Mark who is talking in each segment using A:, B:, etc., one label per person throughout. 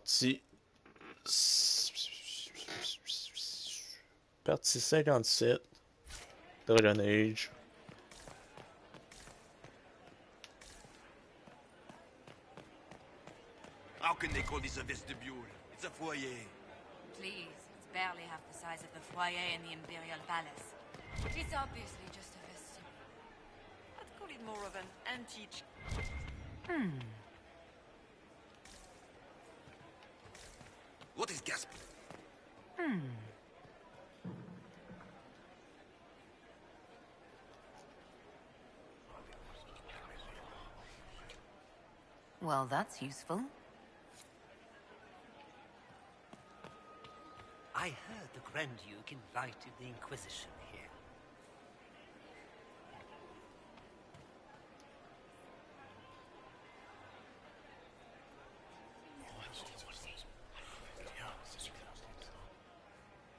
A: Partie... Partie 57. Dragon Age.
B: How can they call this a vestibule? It's a foyer.
C: Please, it's barely half the size of the foyer in the Imperial Palace. It's obviously just a vestibule.
D: I'd call it more of an antique.
B: What is Gasp?
C: Well, that's useful.
E: I heard the Grand Duke invited the Inquisition here.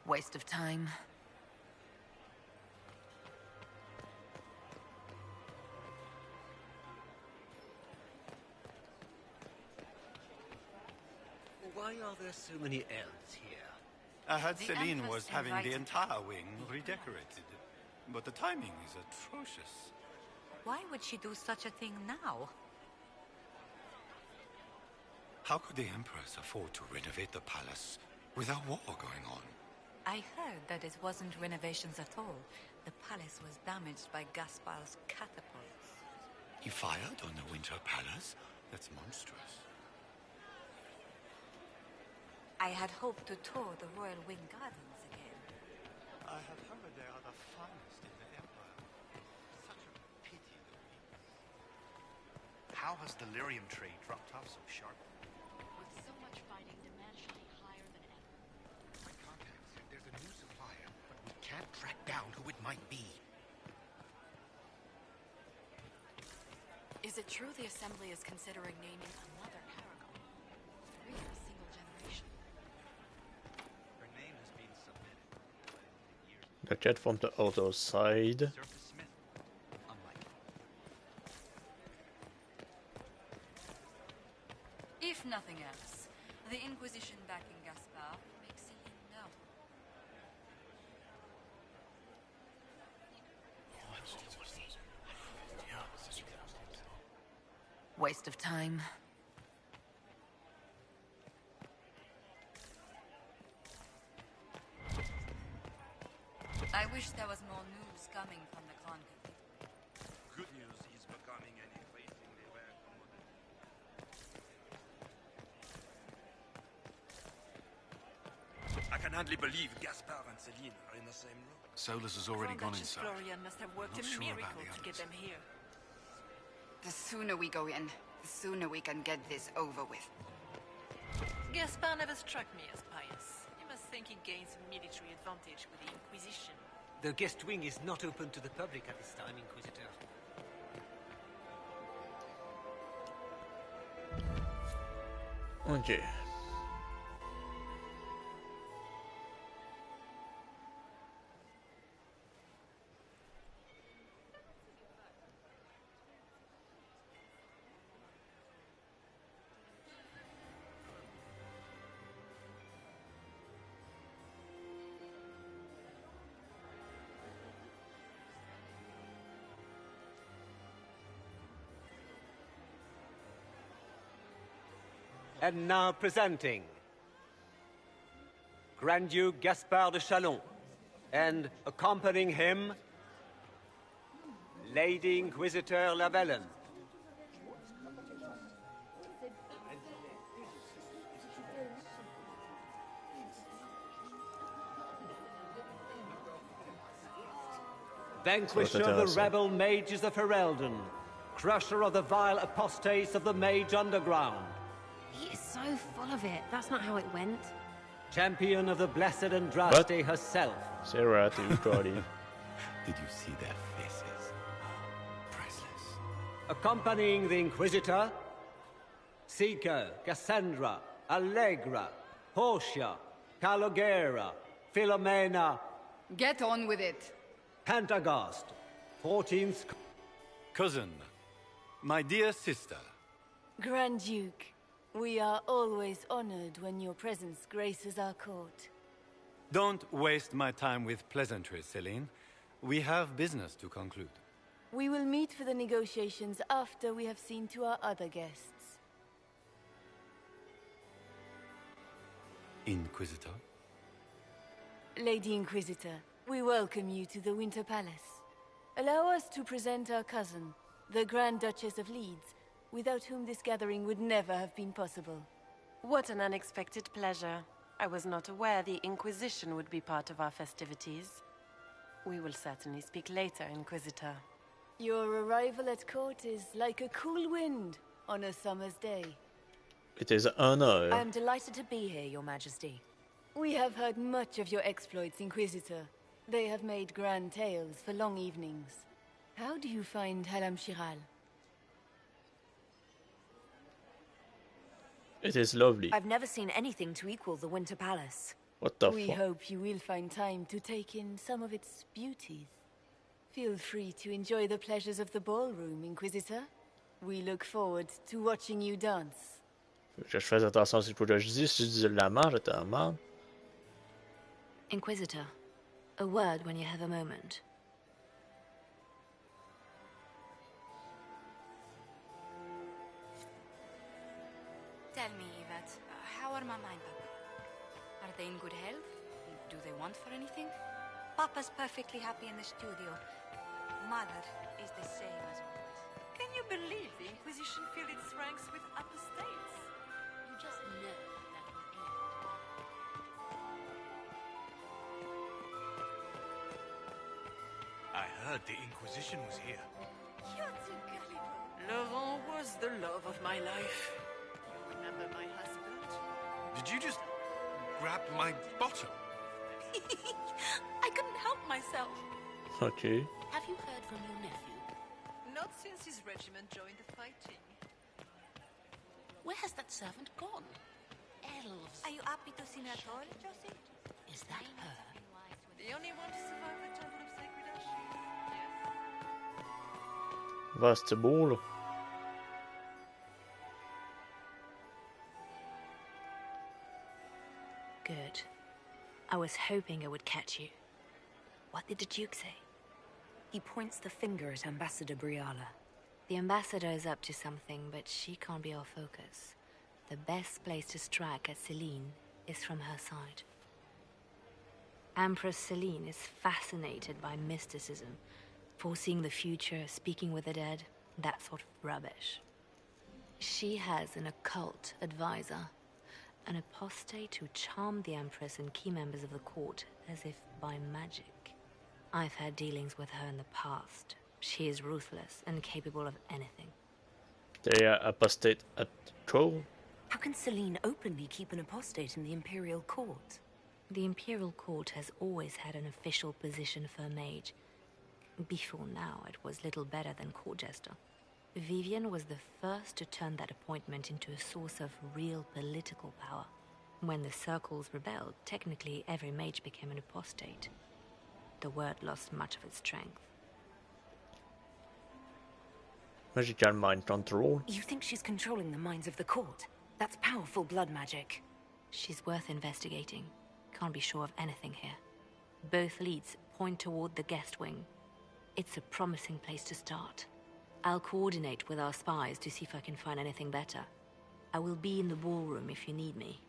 C: Waste of time.
E: Why are there so many elves here?
F: I heard
C: The
F: Celine
C: Empress
F: was having the
C: invited-
F: entire wing redecorated. But the timing is atrocious.
C: Why would she do such a thing now?
F: How could the Empress afford to renovate the palace without war going on?
C: I heard that it wasn't renovations at all. The palace was damaged by Gaspar's catapults.
F: He fired on the Winter Palace? That's monstrous.
C: I had hoped to tour the Royal Wing Gardens again.
F: I have heard they are the finest in the Empire. Such a pity.
G: How has the lyrium trade dropped off so sharply?
H: With so much fighting, demand should be higher than ever.
G: My contacts said there's a new supplier, but we can't track down who it might be.
H: Is it true the Assembly is considering naming another paragon? 3 in a single generation.
G: Her name has been submitted, but in years
A: The cat from the other side.
G: Surface Smith, unlikely.
C: If nothing else, the Inquisition backing Gaspar makes Celine know. Waste of time. I wish there was more news coming from the Conclave.
B: Good news is becoming an increasingly rare commodity. I can hardly believe Gaspar and Celine are in the same room.
G: Solus has already gone
D: Duchess
G: inside.
D: Florian must have worked
G: Not
D: a
G: sure about
D: miracle
G: the
D: to get
G: others.
D: them here.
I: The sooner we go in, the sooner we can get this over with.
D: Gaspar never struck me as pious. You must think he gains military advantage with the Inquisition.
E: The guest wing is not open to the public at this time, Inquisitor.
A: Ok.
E: And now presenting Grand Duke Gaspard de Chalon, and accompanying him, Lady Inquisitor Lavellen. Vanquisher of the rebel mages of Ferelden, crusher of the vile apostates of the Mage Underground,
J: He is so full of it. That's not how it went.
E: champion of the blessed Andraste herself.
A: Sarah, to Cody.
F: Did you see their faces? Priceless.
E: Accompanying the Inquisitor, Seeker, Cassandra, Allegra, Portia, Calogera, Philomena,
I: Get on with it.
E: Pantagast, 14th...
F: Cousin, my dear sister.
H: Grand Duke,
K: We are always honored when your presence graces our court.
L: Don't waste my time with pleasantries, Celine. We have business to conclude.
K: We will meet for the negotiations after we have seen to our other guests.
L: Inquisitor?
K: Lady Inquisitor, we welcome you to the Winter Palace. Allow us to present our cousin, the Grand Duchess of Leeds, without whom this gathering would never have been possible.
M: What an unexpected pleasure. I was not aware the Inquisition would be part of our festivities. We will certainly speak later, Inquisitor.
K: Your arrival at court is like a cool wind on a summer's day.
A: It is an honor.
H: I am delighted to be here, Your Majesty.
K: We have heard much of your exploits, Inquisitor. They have made grand tales for long evenings. How do you find Halam Shiral?
A: It is lovely.
H: I've never seen anything to equal the Winter Palace.
A: What the
K: We
A: fuck?
K: hope you will find time to take in some of its beauties. Feel free to enjoy the pleasures of the ballroom, Inquisitor. We look forward to watching you dance.
A: Faut que je fasse attention à ce que je dis. Si je dis de la merde, j'étais en merde.
H: Inquisitor, a word when you have a moment.
C: Tell me, Yvette, how are Mama and Papa? Are they in good health? Do they want for anything? Papa's perfectly happy in the studio. Mother is the same as always.
D: Can you believe the Inquisition filled its ranks with apostates?
J: You just know that will end.
B: I heard the Inquisition was here.
D: You're too gullible. Laurent was the love of my life. You remember my husband?
B: Did you just grab my bottom?
D: I couldn't help myself.
A: Ok.
J: Have you heard from your nephew?
D: Not since his regiment joined the fighting.
J: Where has that servant gone? Elves.
C: Are you happy to see me at all, Josie?
J: Is that her?
D: The only one to survive the Temple of Sacred Ashes. Yes.
A: Va, c'était beau, là.
H: Good. I was hoping I would catch you. What did the Duke say?
N: He points the finger at Ambassador Briala.
H: The ambassador is up to something, but she can't be our focus. The best place to strike at Celine is from her side. Empress Celine is fascinated by mysticism, foreseeing the future, speaking with the dead, that sort of rubbish. She has an occult advisor, an apostate who charmed the Empress and key members of the court as if by magic. I've had dealings with her in the past. She is ruthless and capable of anything.
A: They apostate at troll.
N: How can Celine openly keep an apostate in the Imperial Court?
H: The Imperial Court has always had an official position for a mage. Before now, it was little better than court jester. Vivian was the first to turn that appointment into a source of real political power. When the circles rebelled, technically every mage became an apostate. The word lost much of its strength.
A: Magical mind control.
N: You think she's controlling the minds of the court? That's powerful blood magic.
H: She's worth investigating. Can't be sure of anything here. Both leads point toward the guest wing. It's a promising place to start. I'll coordinate with our spies to see if I can find anything better. I will be in the ballroom if you need me.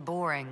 N: Boring.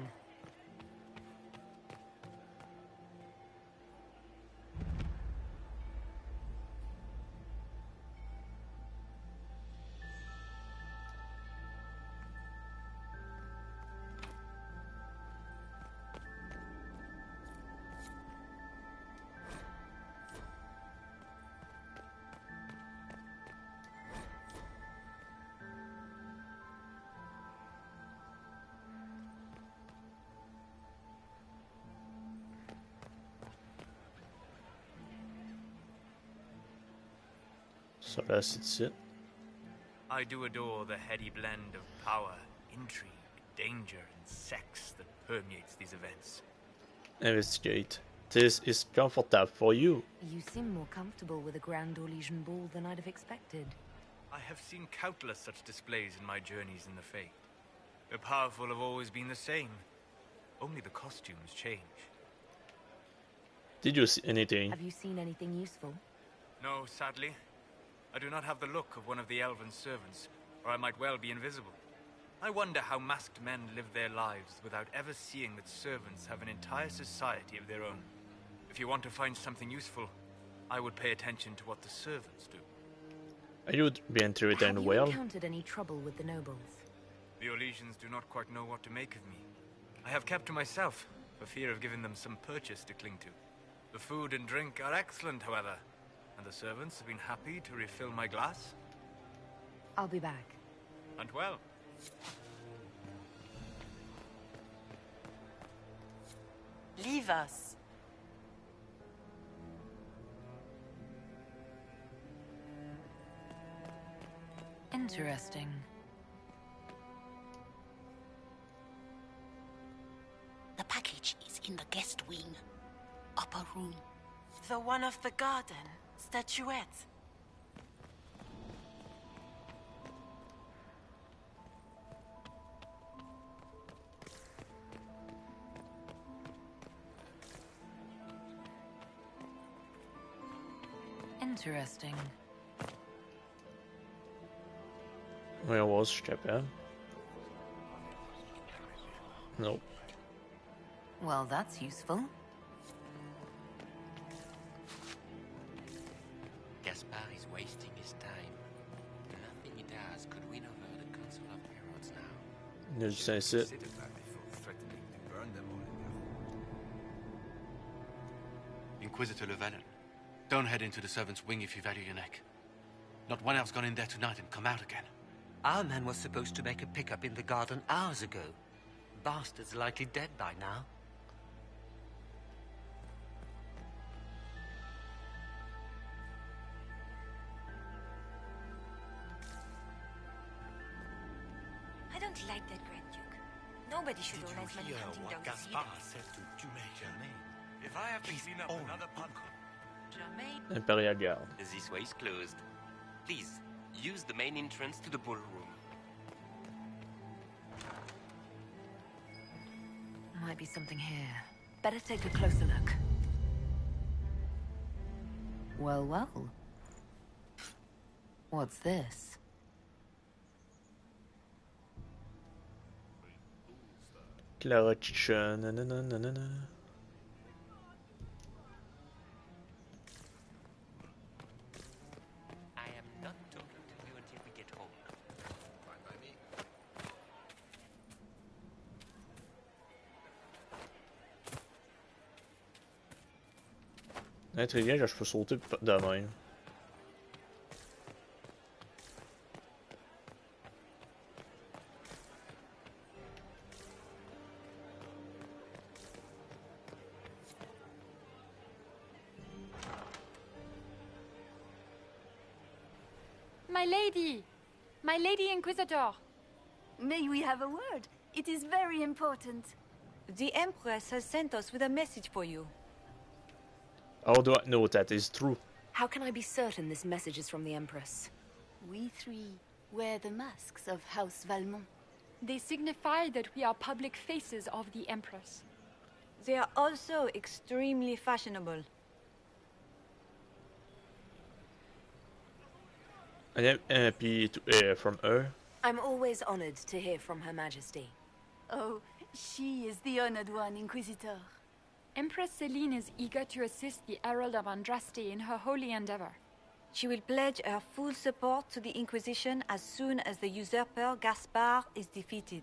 A: Så là, c'est ici.
O: I do adore the heady blend of power, intrigue, danger, and sex that permeates these events.
A: Investigate. This is comfortable for you.
N: You seem more comfortable with a Grand Orlesian ball than I'd have expected.
O: I have seen countless such displays in my journeys in the Fae. The powerful have always been the same. Only the costumes change.
A: Did you see anything?
N: Have you seen anything useful?
O: No, sadly. I do not have the look of one of the elven servants, or I might well be invisible. I wonder how masked men live their lives without ever seeing that servants have an entire society of their own. If you want to find something useful, I would pay attention to what the servants do.
A: Are you being treated well?
N: Have you encountered any trouble with the nobles?
O: The Orlesians do not quite know what to make of me. I have kept to myself, for fear of giving them some purchase to cling to. The food and drink are excellent, however, and the servants have been happy to refill my glass.
N: I'll be back.
O: And well.
M: Leave us.
N: Interesting.
P: The package is in the guest wing. Upper room.
M: The one of the garden. Statuette.
N: Interesting.
A: Where was Japan? Nope.
N: Well, that's useful.
Q: Gaspar is wasting his time. Nothing he does could win over the Council of Heralds now.
A: Nu sägs det.
R: Inquisitor Llewellyn, don't head into the servants' wing if you value your neck. Not one else gone in there tonight and come out again.
S: Our man was supposed to make a pickup in the garden hours ago. Bastard's likely dead by now.
P: I don't like that Grand Duke. Nobody should organize money hunting down the
F: Gaspar said to Germain? If I have to clean up another bunker.
A: Imperial Guard.
Q: This way is closed. Please, use the main entrance to the ballroom.
N: Might be something here. Better take a closer look. Well, well. What's this?
A: Clara Kitchen. Na, na, na, na, na, na.
Q: I am not talking to you until we get home. Fine by me.
A: Intriguant que je peux sauter de même.
T: My lady! My lady Inquisitor!
K: May we have a word? It is very important.
U: The Empress has sent us with a message for you.
A: How do I know that is true?
N: How can I be certain this message is from the Empress?
K: We three wear the masks of House Valmont.
T: They signify that we are public faces of the Empress.
U: They are also extremely fashionable.
A: From her?
N: I'm always honored to hear from Her Majesty.
K: Oh, she is the honored one, Inquisitor.
T: Empress Celine is eager to assist the Herald of Andraste in her holy endeavor.
U: She will pledge her full support to the Inquisition as soon as the usurper Gaspar is defeated.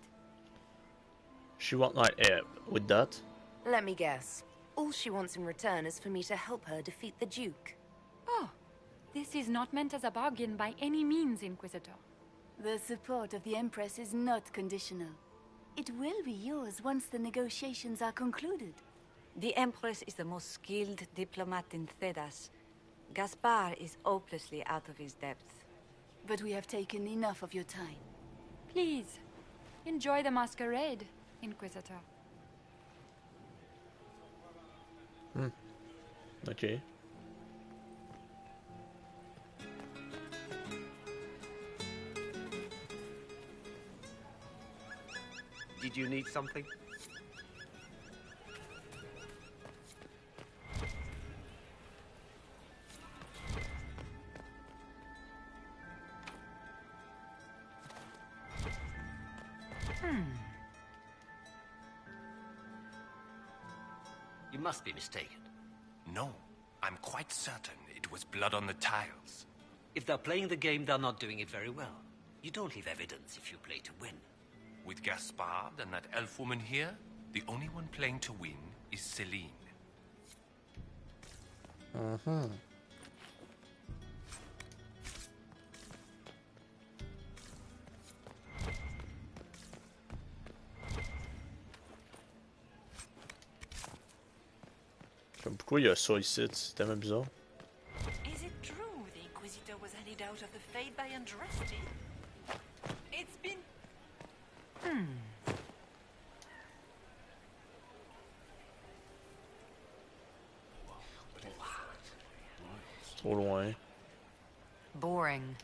A: She want like help with that?
N: Let me guess. All she wants in return is for me to help her defeat the Duke.
T: Oh, this is not meant as a bargain by any means, Inquisitor.
K: The support of the Empress is not conditional. It will be yours once the negotiations are concluded.
U: The Empress is the most skilled diplomat in Thedas. Gaspard is hopelessly out of his depth.
K: But we have taken enough of your time.
T: Please, enjoy the masquerade, Inquisitor.
A: Okay.
E: Did you need something?
S: You must be mistaken.
Q: No, I'm quite certain it was blood on the tiles.
S: If they're playing the game, they're not doing it very well. You don't leave evidence if you play to win.
Q: With Gaspard and that elf woman here, the only one playing to win is Celine.
A: Pourquoi il y a ça ici? C'est tellement bizarre.
D: Is it true the Inquisitor was handed out of the Fate by Andraste? It's been...
A: Trop loin.
H: Boring.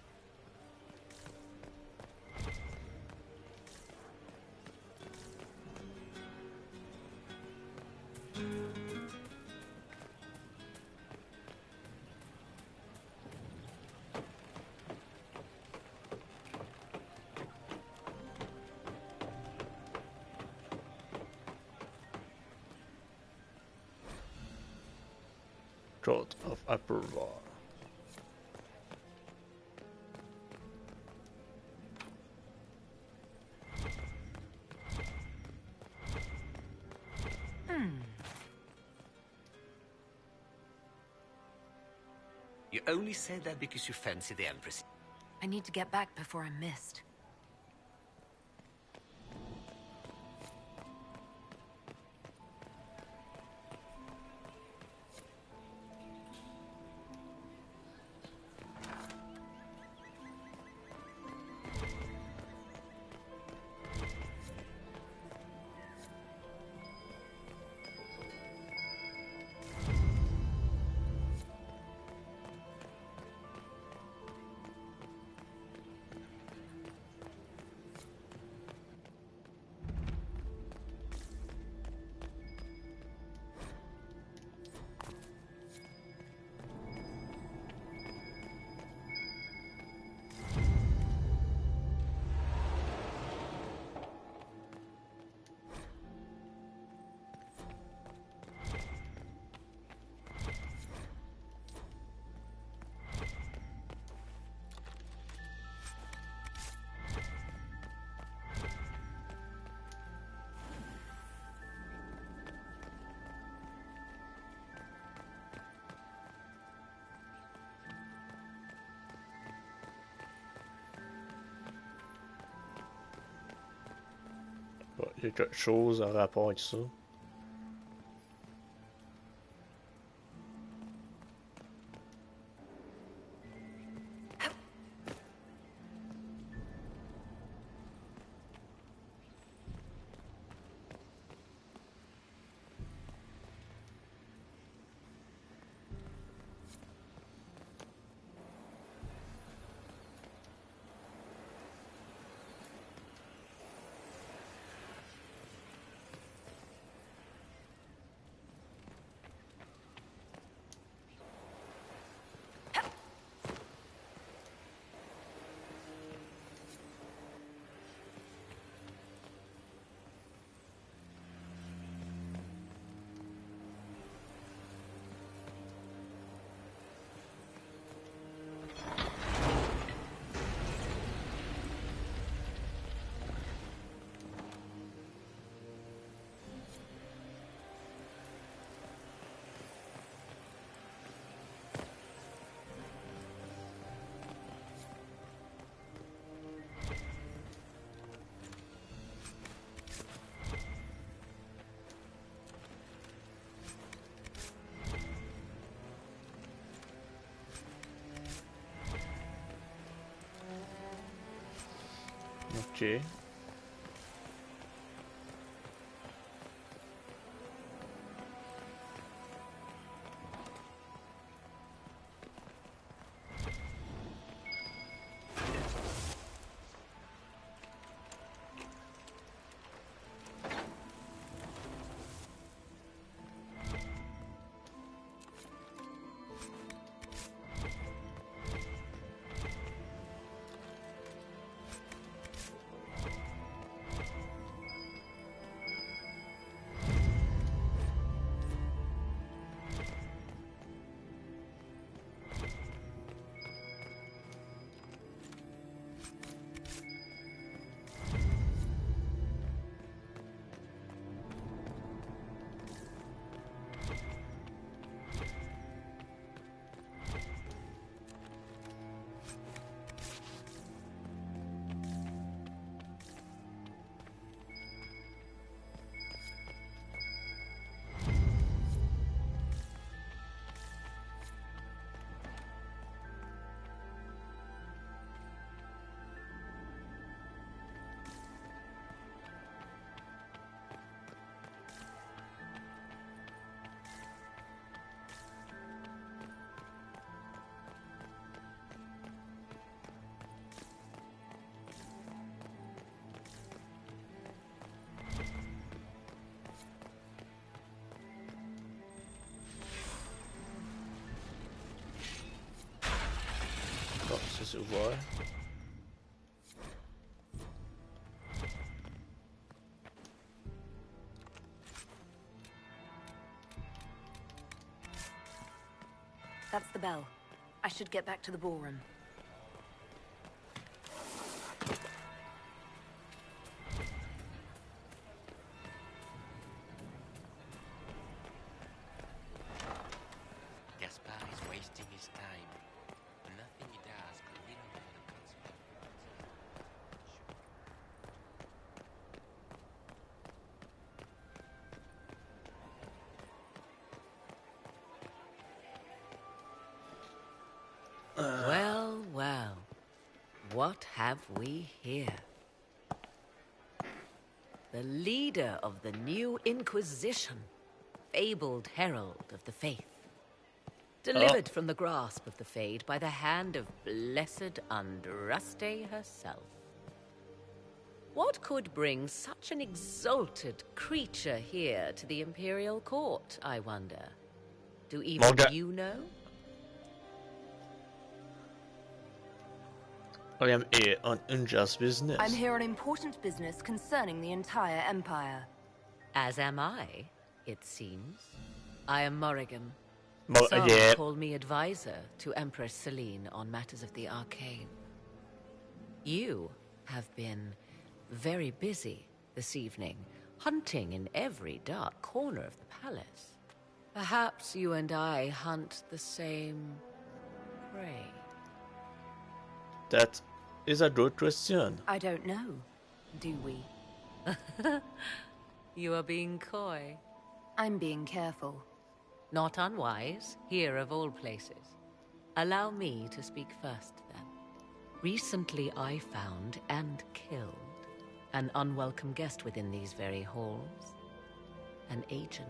A: Court of Approval.
S: You only said that because you fancy the Empress.
H: I need to get back before I'm missed.
A: Il y a quelque chose en rapport avec ça. Ok. Bon, ça c'est ouvert.
N: That's the bell. I should get back to the ballroom.
Q: Gaspard is wasting his time. Nothing he does could win over the consul.
G: Well, well. What have we here? The leader of the new Inquisition, fabled herald of the faith. Delivered from the grasp of the Fade by the hand of blessed Andraste herself. What could bring such an exalted creature here to the Imperial Court, I wonder? Do even you know?
A: I am here on unjust business.
N: I'm here on important business concerning the entire Empire.
G: As am I, it seems. I am Morrigan. Some call me advisor to Empress Celine on matters of the arcane. You have been very busy this evening, hunting in every dark corner of the palace. Perhaps you and I hunt the same prey.
A: That is a good question.
N: I don't know. Do we?
G: You are being coy.
N: I'm being careful.
G: Not unwise, here of all places. Allow me to speak first, then. Recently I found and killed an unwelcome guest within these very halls. An agent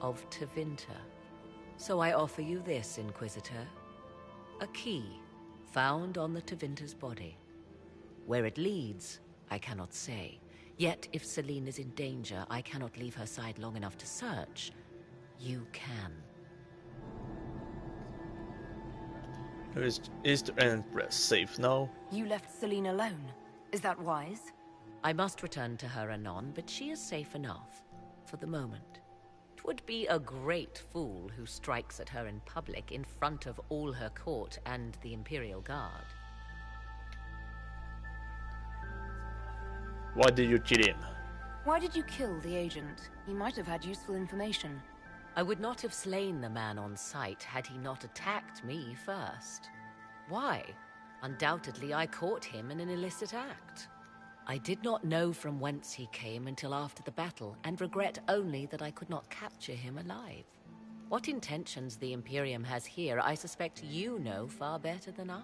G: of Tevinter. So I offer you this, Inquisitor. A key found on the Tevinter's body. Where it leads, I cannot say. Yet if Celine is in danger, I cannot leave her side long enough to search. You can.
A: Is the Empress safe now?
N: You left Celine alone. Is that wise?
G: I must return to her anon, but she is safe enough. For the moment. 'Twould be a great fool who strikes at her in public in front of all her court and the Imperial Guard.
A: Why did you kill him?
N: Why did you kill the agent? He might have had useful information.
G: I would not have slain the man on sight had he not attacked me first. Why? Undoubtedly I caught him in an illicit act. I did not know from whence he came until after the battle, and regret only that I could not capture him alive. What intentions the Imperium has here, I suspect you know far better than I.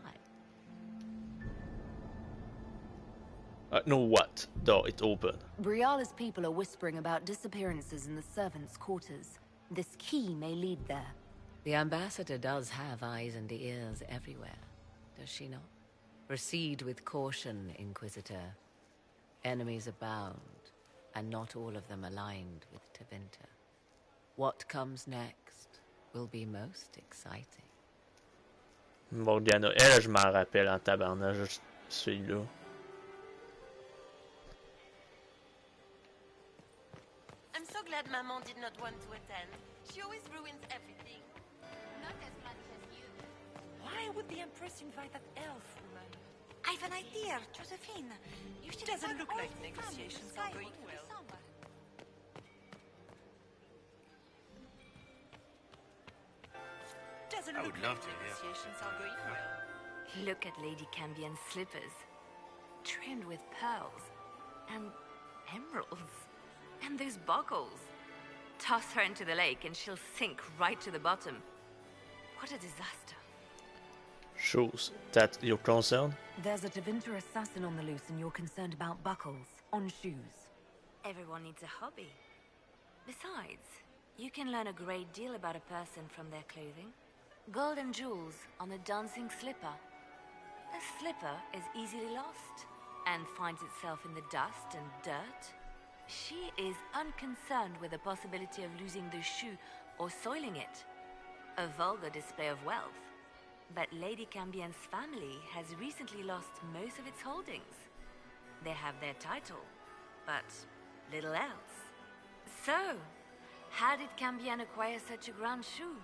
A: No, what? Door, it open.
N: Briala's people are whispering about disappearances in the servants' quarters. This key may lead there.
G: The ambassador does have eyes and ears everywhere, does she not? Proceed with caution, Inquisitor. Enemies abound, and not all of them aligned with Tevinter. What comes next will be most exciting.
A: Morgana, elle, je m'en rappelle en tabarnage, celui-là.
M: I'm so glad Maman did not want to attend. She always ruins everything.
P: Not as much as you.
D: Why would the Empress invite that elf woman?
C: I've an idea, Josephine. You should
D: Doesn't
C: have
D: look
C: all
D: like
C: the
D: negotiations
C: family
D: are going
C: Skywood
D: well.
C: this summer.
D: Doesn't
R: I
D: look
R: would
D: like
R: love to hear.
D: negotiations are going well.
H: Look at Lady Cambien's slippers, trimmed with pearls and emeralds. And those buckles. Toss her into the lake and she'll sink right to the bottom. What a disaster.
A: Shoes. That your concern?
N: There's a Tevinter assassin on the loose and you're concerned about buckles on shoes.
H: Everyone needs a hobby. Besides, you can learn a great deal about a person from their clothing. Gold and jewels on a dancing slipper. A slipper is easily lost and finds itself in the dust and dirt. She is unconcerned with the possibility of losing the shoe or soiling it. A vulgar display of wealth. But Lady Cambien's family has recently lost most of its holdings. They have their title, but little else. So, how did Cambien acquire such a grand shoe,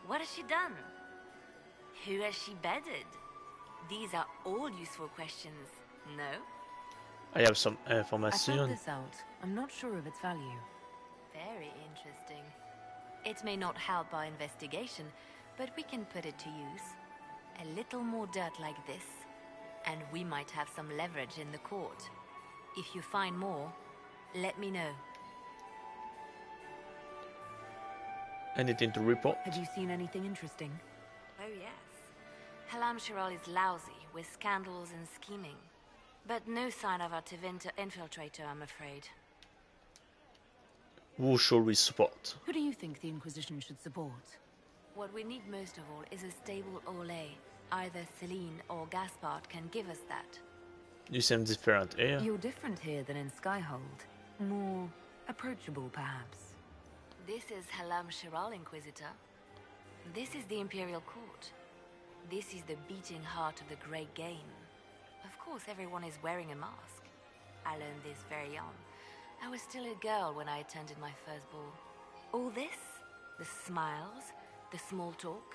H: What has she done? Who has she bedded? These are all useful questions, no?
A: I have some
N: I
A: information.
N: found this out. I'm not sure of its value.
H: Very interesting. It may not help our investigation, but we can put it to use. A little more dirt like this, and we might have some leverage in the court. If you find more, let me know.
A: Anything to report?
N: Have you seen anything interesting?
H: Oh yes. Halam Shiral is lousy with scandals and scheming. But no sign of our Tevinter infiltrator, I'm afraid.
A: Who should we support?
N: Who do you think the Inquisition should support?
H: What we need most of all is a stable Olay. Either Celine or Gaspard can give us that.
A: You seem different here.
N: You're different here than in Skyhold. More approachable, perhaps.
H: This is Halam Shiral, Inquisitor. This is the Imperial Court. This is the beating heart of the Great Game. Of course, everyone is wearing a mask. I learned this very young. I was still a girl when I attended my first ball. All this, the smiles, the small talk,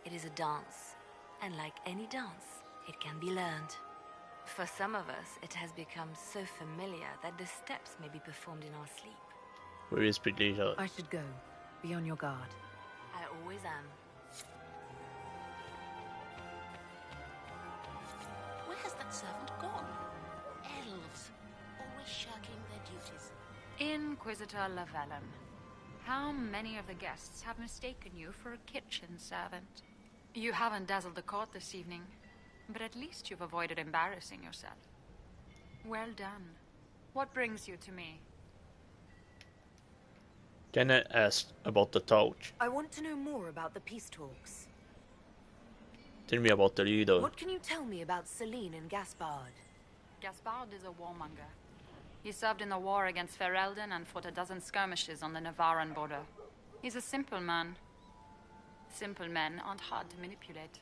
H: it is a dance. And like any dance, it can be learned. For some of us, it has become so familiar that the steps may be performed in our sleep.
A: We respect each other.
N: I should go. Be on your guard.
H: I always am.
P: Where has that servant gone? Elves, always shirking their duties.
T: Inquisitor Llewellyn, how many of the guests have mistaken you for a kitchen servant? You haven't dazzled the court this evening, but at least you've avoided embarrassing yourself. Well done. What brings you to me?
A: Can I ask about the torch?
N: I want to know more about the peace talks.
A: Tell me about the leader.
N: What can you tell me about Celine and Gaspard?
T: Gaspard is a warmonger. He served in the war against Ferelden and fought a dozen skirmishes on the Navarran border. He's a simple man. Simple men aren't hard to manipulate.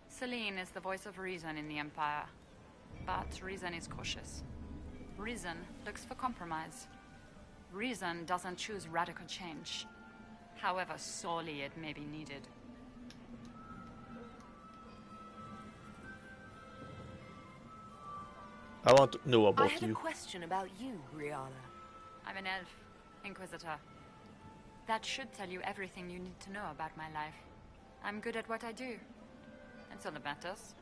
T: Celine is the voice of reason in the Empire. But reason is cautious. Reason looks for compromise. Reason doesn't choose radical change, however sorely it may be needed.
A: I want to know
N: I
A: about
N: had a
A: you.
N: question about you, Brianna.
T: I'm an elf, Inquisitor. That should tell you everything you need to know about my life. I'm good at what I do. That's all that matters.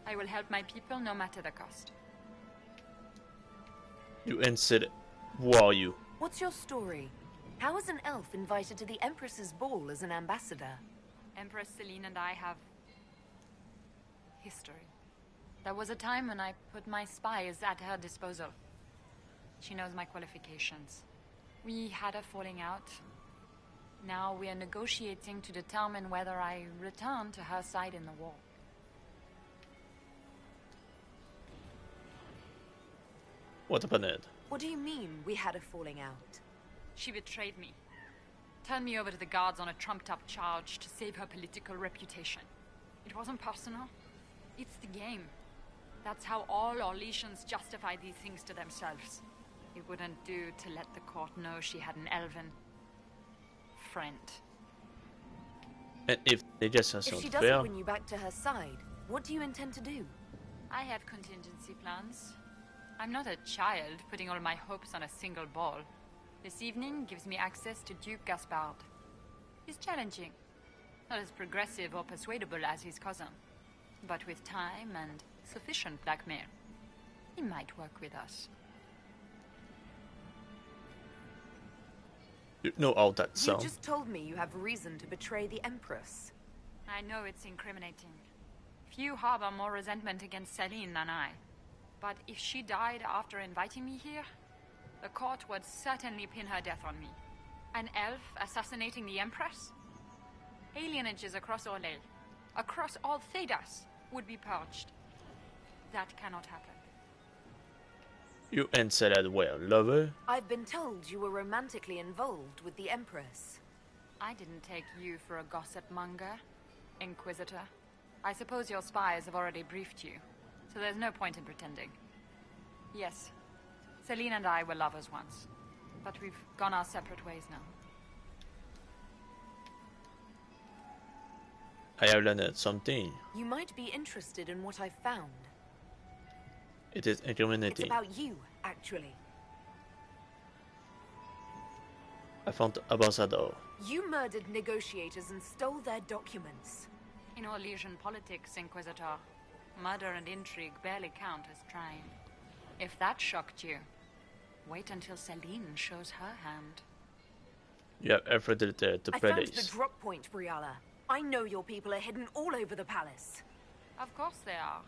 T: I will help my people no matter the cost.
A: You inside. Who are you?
N: What's your story? How is an elf invited to the Empress's ball as an ambassador?
T: Empress Celine and I have history. There was a time when I put my spies at her disposal. She knows my qualifications. We had a falling out. Now we are negotiating to determine whether I return to her side in the war.
A: What happened?
N: What do you mean, we had a falling out?
T: She betrayed me. Turned me over to the guards on a trumped-up charge to save her political reputation. It wasn't personal. It's the game. That's how all Orlesians justify these things to themselves. It wouldn't do to let the court know she had an elven friend.
A: And if they just
N: If she doesn't win you back to her side, what do you intend to do?
T: I have contingency plans. I'm not a child putting all my hopes on a single ball. This evening gives me access to Duke Gaspard. He's challenging. Not as progressive or persuadable as his cousin. But with time and sufficient blackmail, he might work with us.
A: You know all that
N: You
A: sound.
N: just told me you have reason to betray the Empress.
T: I know it's incriminating. Few harbor more resentment against Celine than I. But if she died after inviting me here, the court would certainly pin her death on me. An elf assassinating the Empress? Alienages across Orlais, across all Thedas, would be purged. That cannot happen.
A: You answered that well, lover.
N: I've been told you were romantically involved with the Empress.
T: I didn't take you for a gossip monger, Inquisitor. I suppose your spies have already briefed you, so there's no point in pretending. Yes, Celine and I were lovers once, but we've gone our separate ways now.
A: I have learned something.
N: You might be interested in what I've found.
A: It is
N: It's
A: incriminating.
N: about you, actually.
A: I found the ambassador.
N: You murdered negotiators and stole their documents.
T: In Orlesian politics, Inquisitor, murder and intrigue barely count as trying. If that shocked you, wait until Celine shows her hand.
A: You have everything there to
N: I found the
A: place.
N: drop point, Briala. I know your people are hidden all over the palace.
T: Of course they are.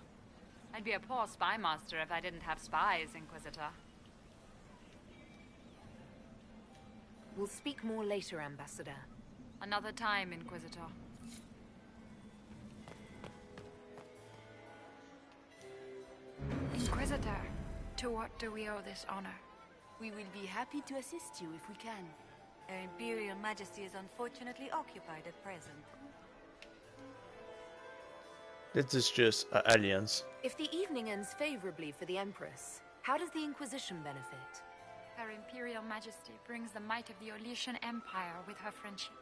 T: I'd be a poor spy master if I didn't have spies, Inquisitor.
N: We'll speak more later, Ambassador.
T: Another time, Inquisitor. Inquisitor, to what do we owe this honor?
U: We will be happy to assist you if we can. Her Imperial Majesty is unfortunately occupied at present.
A: This is just an alliance.
N: If the evening ends favorably for the Empress, how does the Inquisition benefit?
T: Her Imperial Majesty brings the might of the Orlesian Empire with her friendship.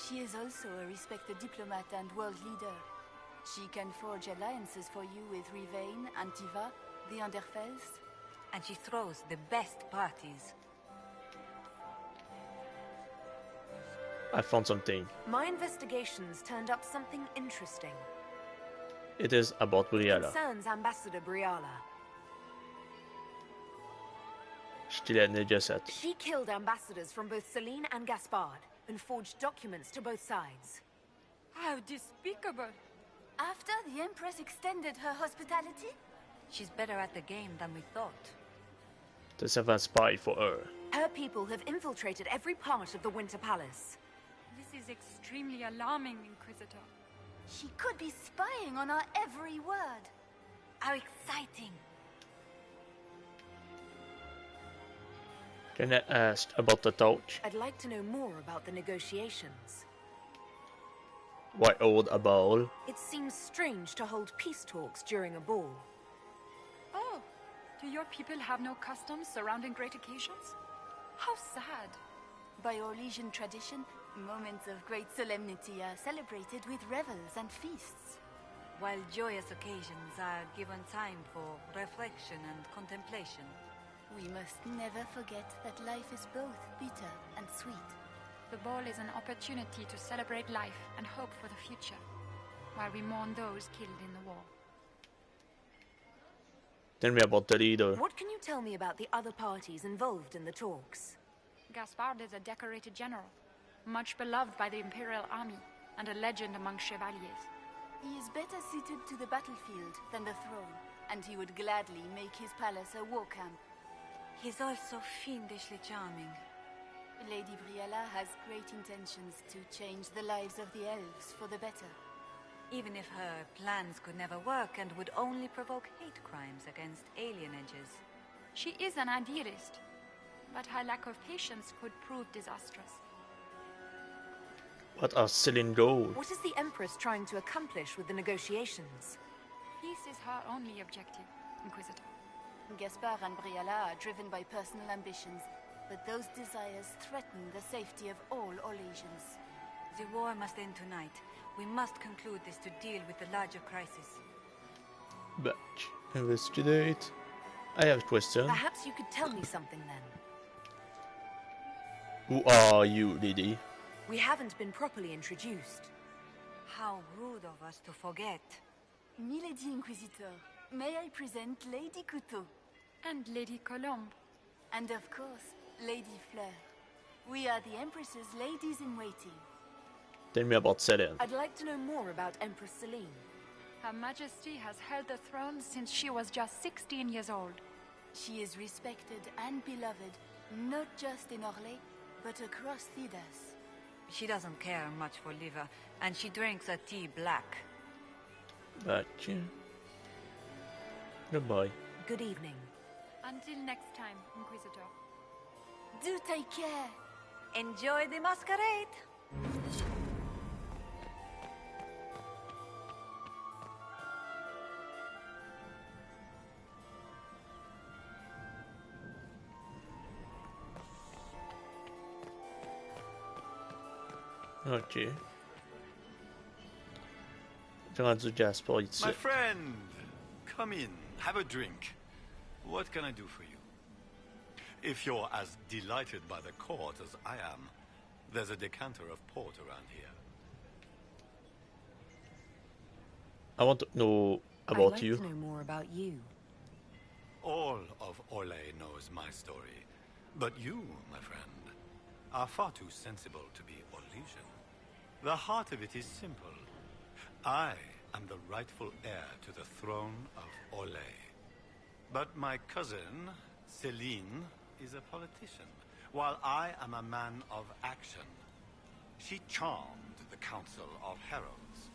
U: She is also a respected diplomat and world leader. She can forge alliances for you with Rivain, Antiva, the Underfells. And she throws the best parties.
A: I found something.
N: My investigations turned up something interesting.
A: It is about Briala.
N: Concerns Ambassador Briala.
A: Still négociate.
N: She killed ambassadors from both Celine and Gaspard and forged documents to both sides.
U: How despicable! After the Empress extended her hospitality? She's better at the game than we thought.
A: To have a spy for her.
N: Her people have infiltrated every part of the Winter Palace.
T: This is extremely alarming, Inquisitor.
U: She could be spying on our every word. How exciting!
A: Can I ask about the torch?
N: I'd like to know more about the negotiations.
A: Why hold a ball?
N: It seems strange to hold peace talks during a ball.
T: Oh, do your people have no customs surrounding great occasions? How sad.
U: By Orlesian tradition, moments of great solemnity are celebrated with revels and feasts. While joyous occasions are given time for reflection and contemplation. We must never forget that life is both bitter and sweet.
T: The ball is an opportunity to celebrate life and hope for the future, while we mourn those killed in the war.
A: Tell me about the leader.
N: What can you tell me about the other parties involved in the talks?
T: Gaspard is a decorated general, much beloved by the Imperial army, and a legend among chevaliers.
U: He is better suited to the battlefield than the throne, and he would gladly make his palace a war camp.
C: He's also fiendishly charming.
U: Lady Briella has great intentions to change the lives of the elves for the better.
C: Even if her plans could never work and would only provoke hate crimes against alienages.
T: She is an idealist, but her lack of patience could prove disastrous.
A: What are Celine goals?
N: What is the Empress trying to accomplish with the negotiations?
T: Peace is her only objective, Inquisitor.
U: Gaspard and Briella are driven by personal ambitions, but those desires threaten the safety of all Orlesians.
C: The war must end tonight. We must conclude this to deal with the larger crisis.
A: Back. Investigate. I have a question.
N: Perhaps you could tell me something then.
A: Who are you, lady?
N: We haven't been properly introduced.
C: How rude of us to forget.
U: Milady Inquisitor, may I present Lady Couteau?
T: And Lady Colombe.
U: And of course, Lady Fleur. We are the Empress's ladies-in-waiting.
A: Tell me about Celine.
N: I'd like to know more about Empress Celine.
T: Her Majesty has held the throne since she was just 16 years old.
U: She is respected and beloved, not just in Orlais, but across Thedas.
C: She doesn't care much for liver, and she drinks her tea black.
A: Back. Goodbye.
N: Good evening.
T: Until next time, Inquisitor.
U: Do take care.
C: Enjoy the masquerade.
A: Ok. J'ai rendu Gaspard ici.
L: My friend, come in, have a drink. What can I do for you? If you're as delighted by the court as I am, there's a decanter of port around here.
A: I want to know about you.
N: I'd like to know more about you.
L: All of Orlais knows my story. But you, my friend, are far too sensible to be Orlesian. The heart of it is simple. I am the rightful heir to the throne of Orlais. But my cousin, Celine, is a politician, while I am a man of action. She charmed the Council of Heralds.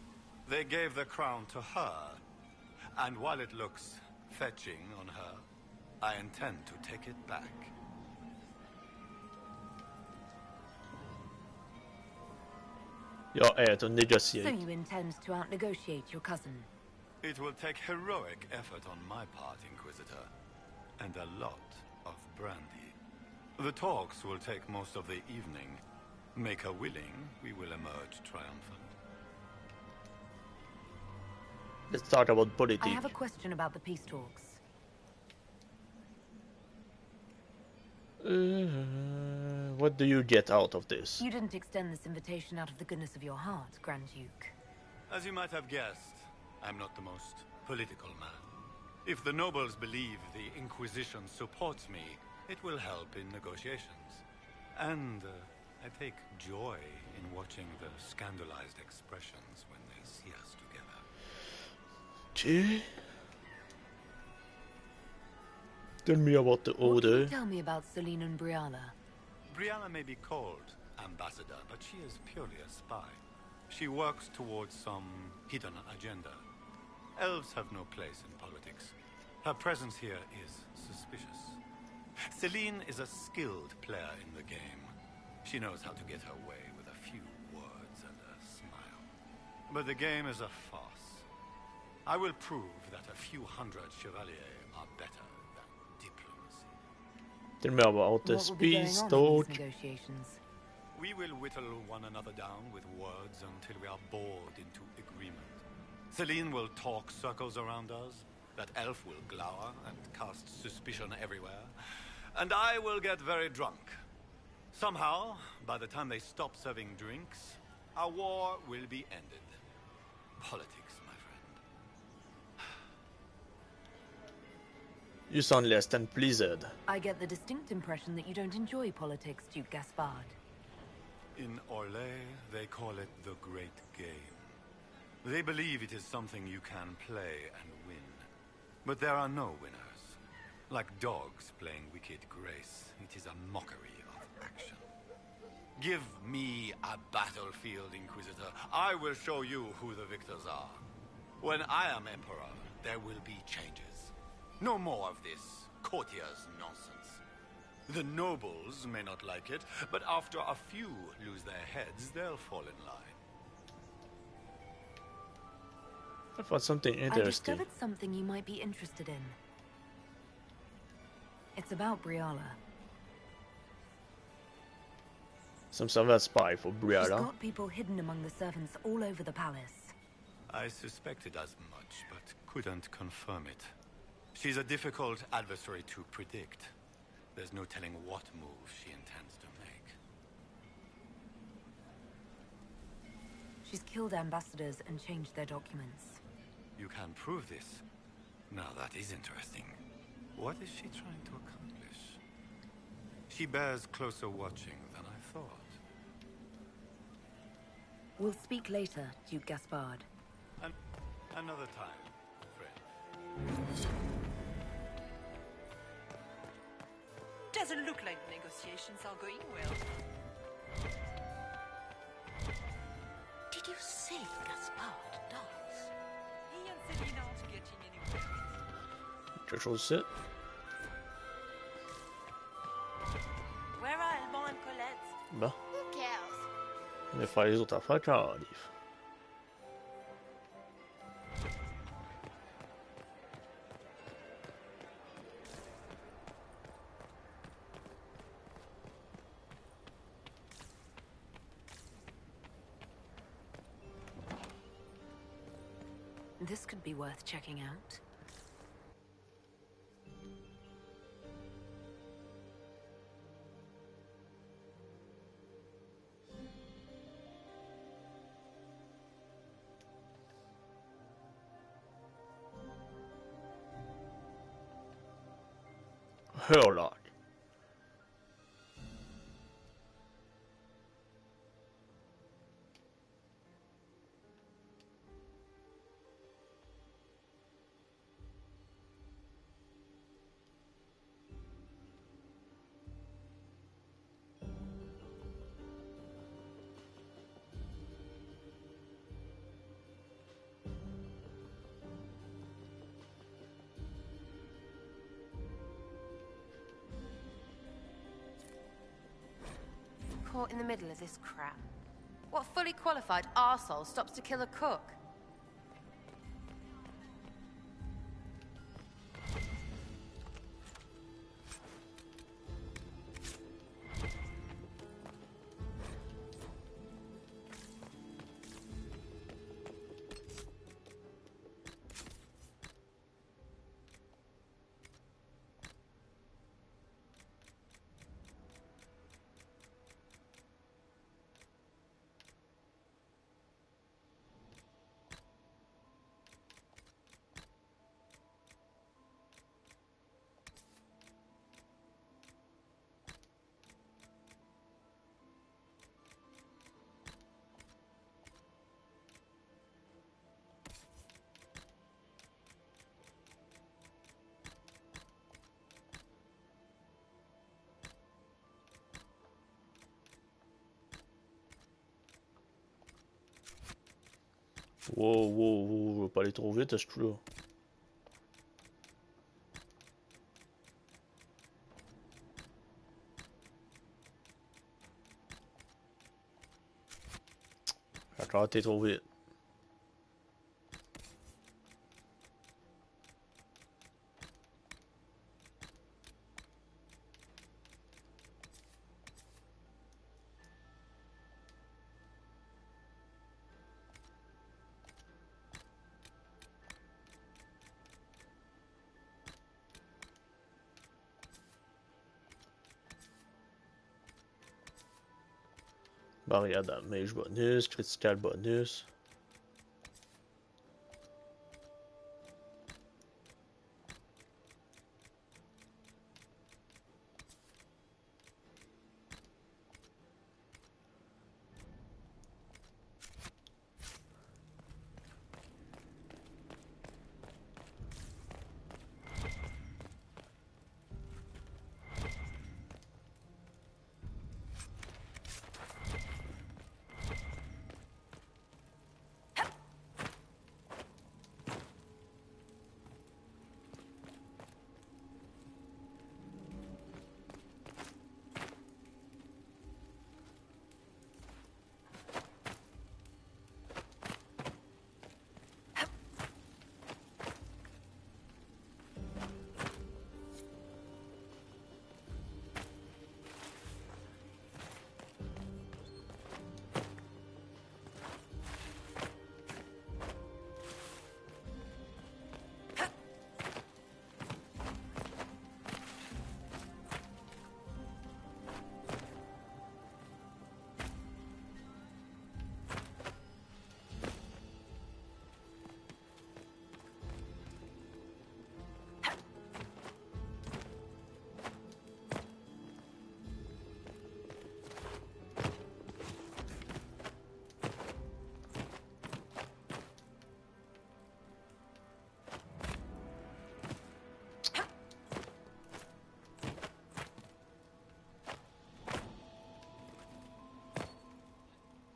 L: They gave the crown to her, and while it looks fetching on her, I intend to take it back.
A: Your heir to negotiate.
N: So you intend to out-negotiate your cousin?
L: It will take heroic effort on my part, Inquisitor, and a lot of brandy. The talks will take most of the evening. Make her willing, we will emerge triumphant.
A: Let's talk about politics.
N: I have a question about the peace talks.
A: What do you get out of this?
N: You didn't extend this invitation out of the goodness of your heart, Grand Duke.
L: As you might have guessed, I'm not the most political man. If the nobles believe the Inquisition supports me, it will help in negotiations. And I take joy in watching the scandalized expressions when they see us together.
A: Gee. Tell me about the
N: What can
A: order.
N: you tell me about Celine and Briella?
L: Briella may be called ambassador, but she is purely a spy. She works towards some hidden agenda. Elves have no place in politics. Her presence here is suspicious. Celine is a skilled player in the game. She knows how to get her way with a few words and a smile. But the game is a farce. I will prove that a few hundred chevaliers are better than diplomacy.
A: Tell me about the
N: What will be going
A: peace
N: on in
A: talk.
N: these negotiations?
L: We will whittle one another down with words until we are bored into agreement. Celine will talk circles around us, that elf will glower and cast suspicion everywhere, and I will get very drunk. Somehow, by the time they stop serving drinks, our war will be ended. Politics, my friend.
A: You sound less than pleased.
N: I get the distinct impression that you don't enjoy politics, Duke Gaspard.
L: In Orlais, they call it the Great Game. They believe it is something you can play and win. But there are no winners. Like dogs playing wicked grace, it is a mockery of action. Give me a battlefield, Inquisitor. I will show you who the victors are. When I am Emperor, there will be changes. No more of this courtier's nonsense. The nobles may not like it, but after a few lose their heads, they'll fall in line.
A: I found something
N: I
A: interesting.
N: discovered something you might be interested in. It's about Briala.
A: Some sort of spy for
N: She's
A: Briala.
N: got people hidden among the servants all over the palace.
L: I suspected as much, but couldn't confirm it. She's a difficult adversary to predict. There's no telling what move she intends to make.
N: She's killed ambassadors and changed their documents.
L: You can prove this. Now that is interesting. What is she trying to accomplish? She bears closer watching than I thought.
N: We'll speak later, Duke Gaspard.
L: Another time, friend.
D: Doesn't look like the negotiations are going well.
P: Did you see Gaspard dance?
D: He and Celine aren't getting anywhere.
A: Quelque chose ici.
M: Where are Alban and Colette?
A: Bon.
P: Who cares?
A: On va faire les autres affaires Cardiff.
N: This could be worth checking out.
A: Hurlock.
M: Caught in the middle of this crap. What fully qualified arsehole stops to kill a cook?
A: Wow, wow, wow, je vais pas aller trop vite à ce coup-là. J'ai encore été trop vite. Barrière damage bonus, critical bonus.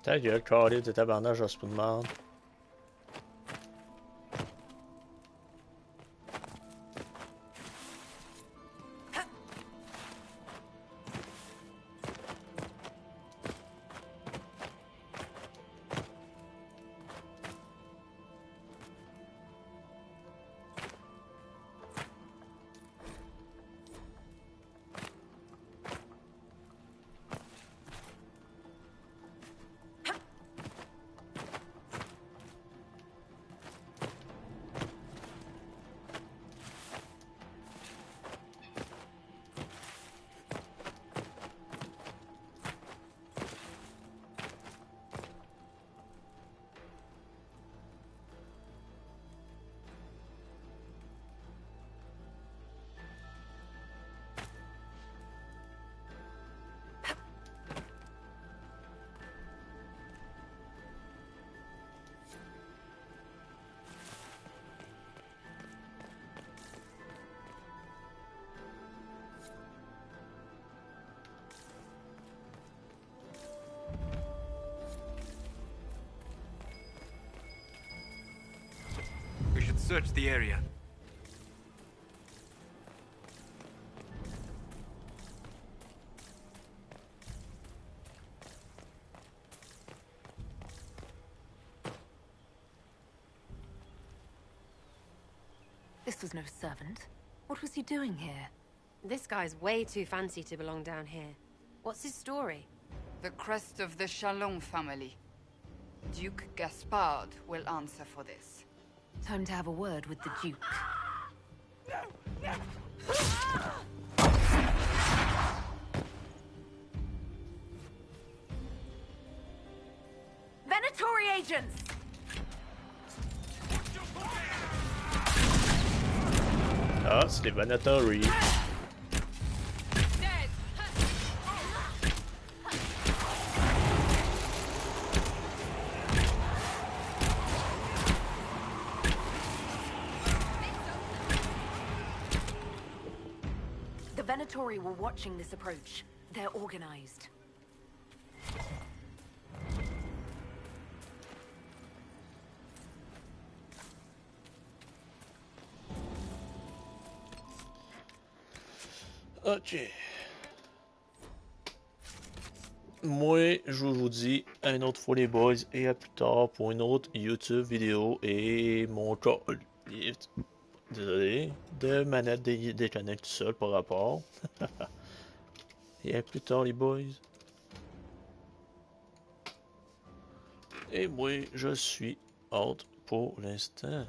A: Ta gueule, carré de tabarnage, je se demande.
O: We should search the area.
N: This was no servant. What was he doing here?
J: This guy's way too fancy to belong down here. What's his story?
T: The crest of the Chalon family. Duke Gaspard will answer for this.
N: Time to have a word with the Duke. Venatori agents!
A: Ah, c'est les Venatori.
N: The Venatori were watching this approach. They're organized.
A: Ok. Moi, je vous dis à une autre fois les boys et à plus tard pour une autre YouTube vidéo et mon call. Désolé, de manette déconnecte tout seul par rapport. Et à plus tard les boys. Et moi, je suis out pour l'instant.